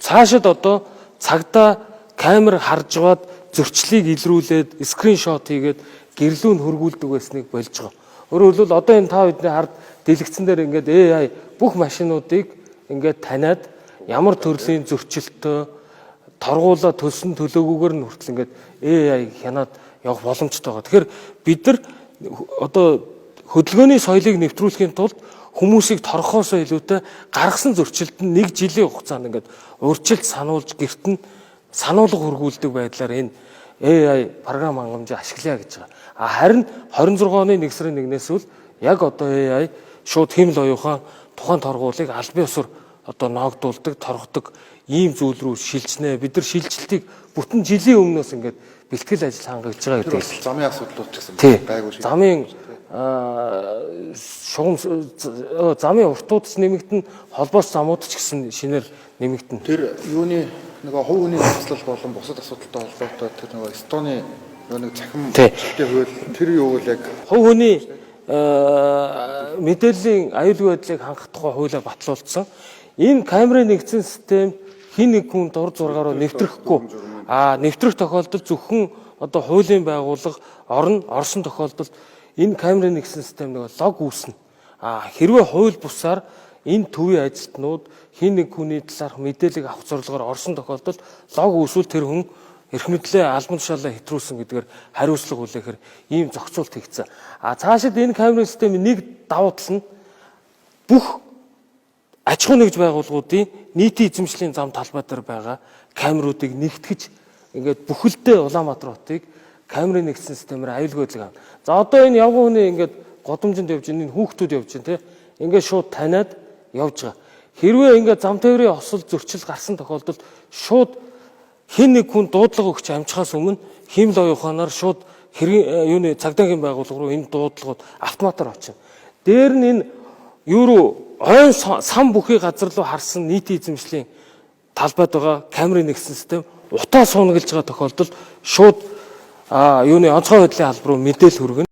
Цаашид одоо цагдаа камер харж байгаад зөрчлийг илрүүлээд скриншот хийгээд гэрлүүн хөргүүлдэг байсныг болж байгаа. Өөрөөр хэлбэл одоо энэ та бидний хард дэлгэцэн дээр ингээд AI бүх машинуудыг ингээд таниад ямар төрлийн зөрчилтөө торгуулаа төлсөн төлөөгүйгээр нь хүртэл ингээд AI хянаад явах боломжтой байгаа. Тэгэхээр бид нар одоо хөдөлгөөний соёлыг нэвтрүүлэхийн тулд хүмүүсийг торхоосоо илүүтэй гаргасан зөрчилд нь 1 жилийн хугацаанд ингээд урьдчилт сануулж гэрт нь сануулга хөргүүлдэг байдлаар энэ AI програм хангамжийг ашиглая гэж байгаа. Харин 26 оны 1 сарын 1-ээс үл яг одоо AI шууд хэмэл оюухан тухайн торгуулийг аль бие усар одоо ноогдуулдаг, торгодог ийм зүйл рүү шилжнэ. Бид нар шилжилтийг бүтэн жилийн өмнөөс ингээд бэлтгэл ажил хангаж байгаа гэдэг. Замын асуудлууд ч гэсэн байгуу шиг. Замын замын уртууд ч нэмэгдэн, холбоос замууд ч гэсэн шинээр нэмэгдэн. Тэр юуны нөгөө хувь хүний нөхцөл болон бусад асуудалтай холбоотой тэр нөгөө Эстоны нөгөө цахим хууль тэр юу вэ яг хувь хүний мэдээллийн аюулгүй байдлыг хангах тухай хуулиа батлуулсан. Энэ камерын нэгдсэн систем хин нэг хүн дур зургаараа нэвтрэхгүй. Нэвтрэх тохиолдолд зөвхөн одоо хуулийн байгууллага орсон тохиолдолд энэ камерын нэгдсэн систем нэг лог үүснэ. Хэрвээ хууль бусаар энэ төвийн ажилтнууд хин нэг хүний талаарх мэдээллийг авах зорилгоор орсон тохиолдолд лог үүсвэл тэр хүн эрх мэдлээ албан тушаалаа хэтрүүлсэн гэдгээр хариуцлага хүлээхээр ийм зохицуулт хийгдсэн. Цаашид энэ камерын системийн нэг давуу тал нь бүх аж ахуй нэгж байгууллагуудын нийтийн эзэмшлийн зам талбай дээр байгаа камеруудыг нэгтгэж ингээд бүхэлдээ Улаанбаатар хотыг камерын нэгдсэн системээр аюулгүй байдлыг авна. За одоо энэ явган хүний ингээд годомжинд явж энэ хүүхдүүд явж байна те. Ингээд шууд таниад явж байгаа. Хэрвээ ингээд зам тээврийн осол зөрчил гарсан тохиолдолд шууд хин нэг хүн дуудлага өгч амжихаас өмнө хэмэл оюуханаар шууд юуны цагдаагийн байгууллага руу энэ дуудлагууд автоматар очино. Дээр нь энэ юу руу ойн сан бүхий газар руу харсан нийтийн эзэмшлийн талбайд байгаа камерын нэгдсэн систем утаа суунаглаж байгаа тохиолдолд шууд юуны онцгой байдлын албар руу мэдээлэл хүргэнэ.